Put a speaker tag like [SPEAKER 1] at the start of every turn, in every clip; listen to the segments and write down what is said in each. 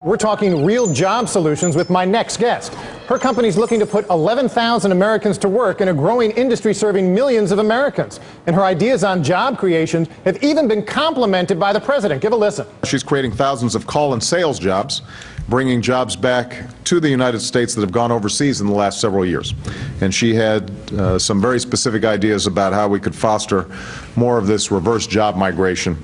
[SPEAKER 1] We're talking real job solutions with my next guest. Her company's looking to put 11,000 Americans to work in a growing industry serving millions of Americans. And her ideas on job creation have even been complimented by the president. Give a listen.
[SPEAKER 2] She's creating thousands of call and sales jobs, bringing jobs back to the United States that have gone overseas in the last several years. And she had some very specific ideas about how we could foster more of this reverse job migration.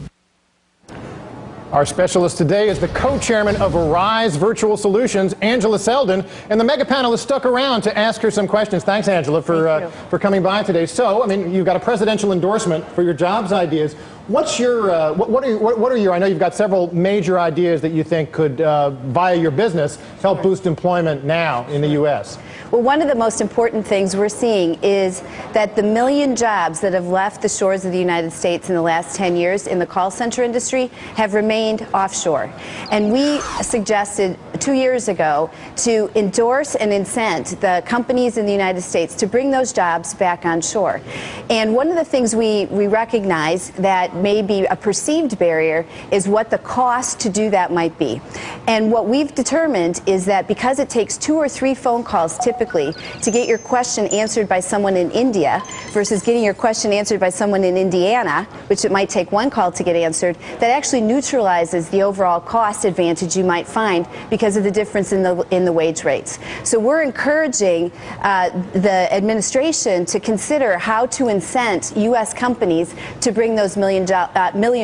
[SPEAKER 1] Our specialist today is the co-chairman of Arise Virtual Solutions, Angela Selden, and the mega panel is stuck around to ask her some questions. Thanks, Angela, for coming by today. So, I mean, you've got a presidential endorsement for your jobs ideas. What's your what are your? I know you've got several major ideas that you think could, via your business, help boost employment now in the U.S.
[SPEAKER 3] Well, one of the most important things we're seeing is that the million jobs that have left the shores of the United States in the last 10 years in the call center industry have remained offshore. And we suggested 2 years ago to endorse and incent the companies in the United States to bring those jobs back on shore. And one of the things we recognize that may be a perceived barrier is what the cost to do that might be. And what we've determined is that because it takes 2 or 3 phone calls typically to get your question answered by someone in India versus getting your question answered by someone in Indiana, which it might take 1 call to get answered, that actually neutralizes the overall cost advantage you might find because of the difference in the wage rates. So we're encouraging the administration to consider how to incent U.S. companies to bring those million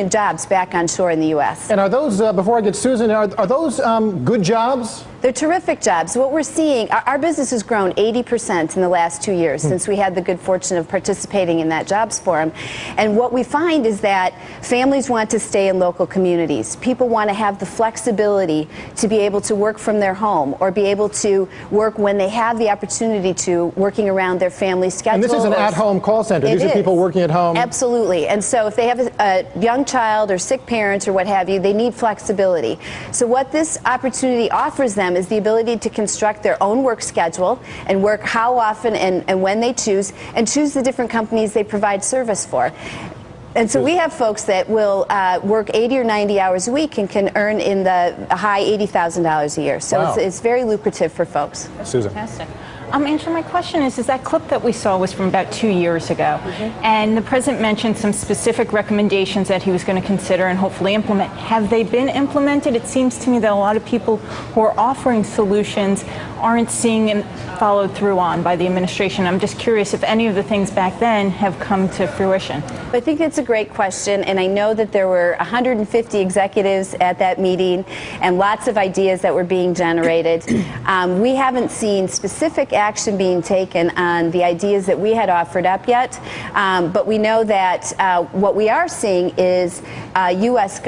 [SPEAKER 3] jobs back on shore in the U.S.
[SPEAKER 1] And are those, before I get Susan, are those good jobs?
[SPEAKER 3] They're terrific jobs. What we're seeing, our business has grown 80% in the last 2 years since we had the good fortune of participating in that jobs forum. And what we find is that families want to stay in local communities. People want to have the flexibility to be able to work from their home or be able to work when they have the opportunity to, working around their family schedule.
[SPEAKER 1] And this is an at-home call center. These are people working at home.
[SPEAKER 3] Absolutely. And so if they have a young child or sick parents or what have you, they need flexibility. So what this opportunity offers them is the ability to construct their own work schedule and work how often and when they choose, and choose the different companies they provide service for. And so we have folks that will work 80 or 90 hours a week and can earn in the high $80,000 a year. So wow. It's very lucrative for folks.
[SPEAKER 1] Susan.
[SPEAKER 4] Fantastic. Angela, my question is that clip that we saw was from about 2 years ago, and the president mentioned some specific recommendations that he was going to consider and hopefully implement. Have they been implemented? It seems to me that a lot of people who are offering solutions aren't seeing them followed through on by the administration. I'm just curious if any of the things back then have come to fruition.
[SPEAKER 3] I think it's a great question, and I know that there were 150 executives at that meeting and lots of ideas that were being generated. We haven't seen specific action being taken on the ideas that we had offered up yet, but we know that what we are seeing is U.S.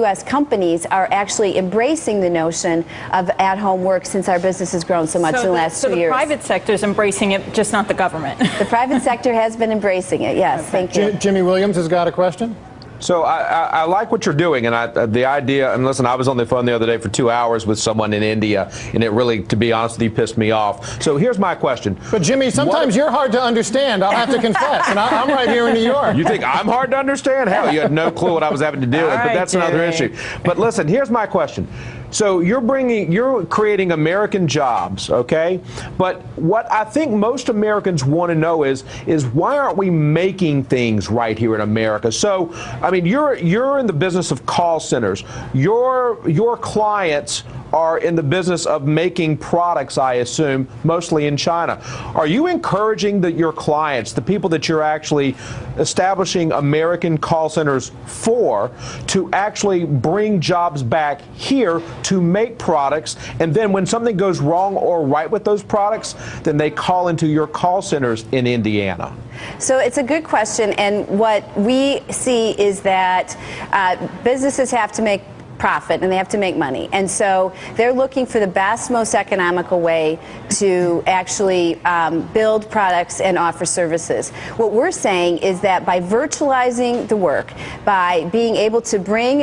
[SPEAKER 3] U.S. companies are actually embracing the notion of at-home work since our business has grown so much in the last 2 years.
[SPEAKER 4] So the private sector is embracing it, just not the government.
[SPEAKER 3] The private sector has been embracing it, yes. Okay. Thank you.
[SPEAKER 1] Jimmy Williams has got a question.
[SPEAKER 5] So I like what you're doing, and the idea, and listen, I was on the phone the other day for 2 hours with someone in India, and it really, to be honest with you, pissed me off. So here's my question.
[SPEAKER 1] But Jimmy, sometimes you're hard to understand, I'll have to confess, and I'm right here in New York.
[SPEAKER 5] You think I'm hard to understand? Hell, you had no clue what I was having to deal with, but that's another issue. But listen, here's my question. So you're creating American jobs, okay? But what I think most Americans want to know is why aren't we making things right here in America? So, I mean, you're in the business of call centers. Your clients are in the business of making products, I assume, mostly in China. Are you encouraging your clients, the people that you're actually establishing American call centers for, to actually bring jobs back here to make products, and then when something goes wrong or right with those products, then they call into your call centers in Indiana?
[SPEAKER 3] So it's a good question, and what we see is that businesses have to make profit and they have to make money, and so they're looking for the best, most economical way to actually build products and offer services. What we're saying is that by virtualizing the work, by being able to bring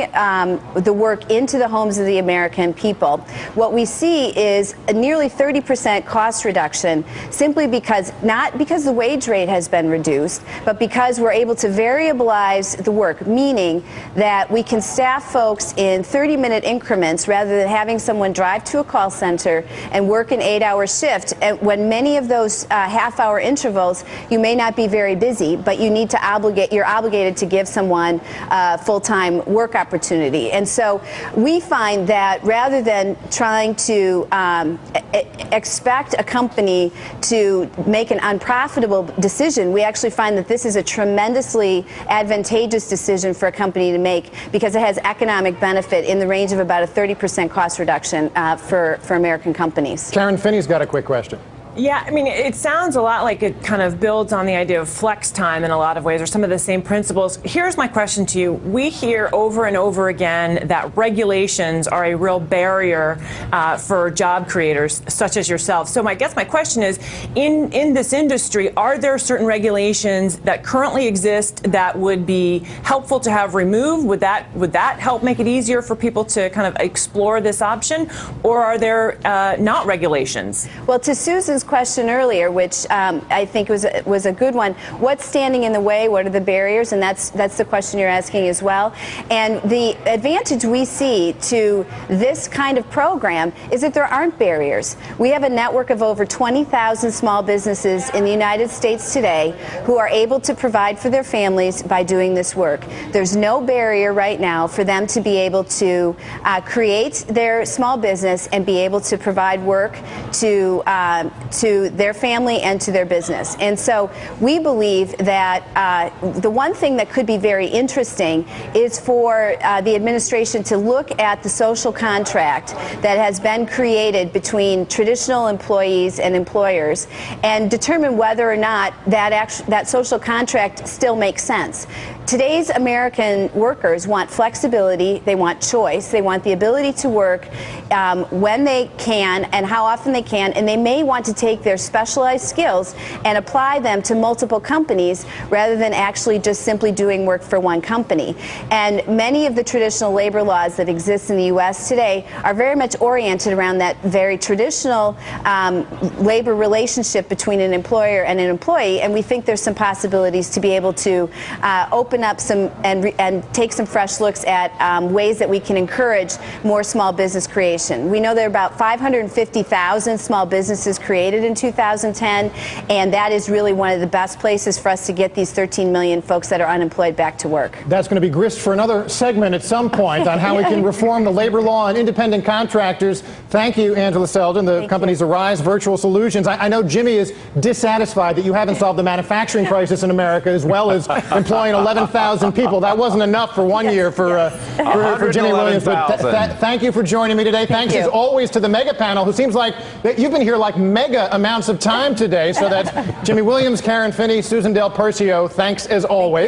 [SPEAKER 3] the work into the homes of the American people, what we see is a nearly 30% cost reduction, simply because, not because the wage rate has been reduced, but because we're able to variabilize the work, meaning that we can staff folks in in 30-minute increments rather than having someone drive to a call center and work an 8-hour shift. And when many of those half-hour intervals, you may not be very busy, but you need to you're obligated to give someone full-time work opportunity. And so we find that rather than trying to expect a company to make an unprofitable decision, we actually find that this is a tremendously advantageous decision for a company to make because it has economic benefit in the range of about a 30% cost reduction for American companies.
[SPEAKER 1] Karen Finney's got a quick question.
[SPEAKER 6] Yeah, I mean, it sounds a lot like it kind of builds on the idea of flex time in a lot of ways, or some of the same principles. Here's my question to you. We hear over and over again that regulations are a real barrier for job creators, such as yourself. So my question is, in this industry, are there certain regulations that currently exist that would be helpful to have removed? Would that help make it easier for people to kind of explore this option? Or are there not regulations?
[SPEAKER 3] Well, to Susan's question earlier, which I think was a good one. What's standing in the way? What are the barriers? And that's the question you're asking as well. And the advantage we see to this kind of program is that there aren't barriers. We have a network of over 20,000 small businesses in the United States today who are able to provide for their families by doing this work. There's no barrier right now for them to be able to create their small business and be able to provide work to their family and to their business. And so we believe that the one thing that could be very interesting is for the administration to look at the social contract that has been created between traditional employees and employers and determine whether or not that social contract still makes sense. Today's American workers want flexibility, they want choice, they want the ability to work when they can and how often they can, and they may want to take their specialized skills and apply them to multiple companies rather than actually just simply doing work for one company. And many of the traditional labor laws that exist in the U.S. today are very much oriented around that very traditional labor relationship between an employer and an employee, and we think there's some possibilities to be able to open up some and take some fresh looks at ways that we can encourage more small business creation. We know there are about 550,000 small businesses created in 2010, and that is really one of the best places for us to get these 13 million folks that are unemployed back to work.
[SPEAKER 1] That's going to be grist for another segment at some point on how we can reform the labor law and independent contractors. Thank you, Angela Selden, the company's Arise Virtual Solutions. I know Jimmy is dissatisfied that you haven't solved the manufacturing crisis in America as well as employing 11,000 people. That wasn't enough for one year for Jimmy Williams. But thank you for joining me today. Thanks as always to the mega panel, who seems like you've been here like mega amounts of time today. So that's Jimmy Williams, Karen Finney, Susan Del Percio. Thanks as always.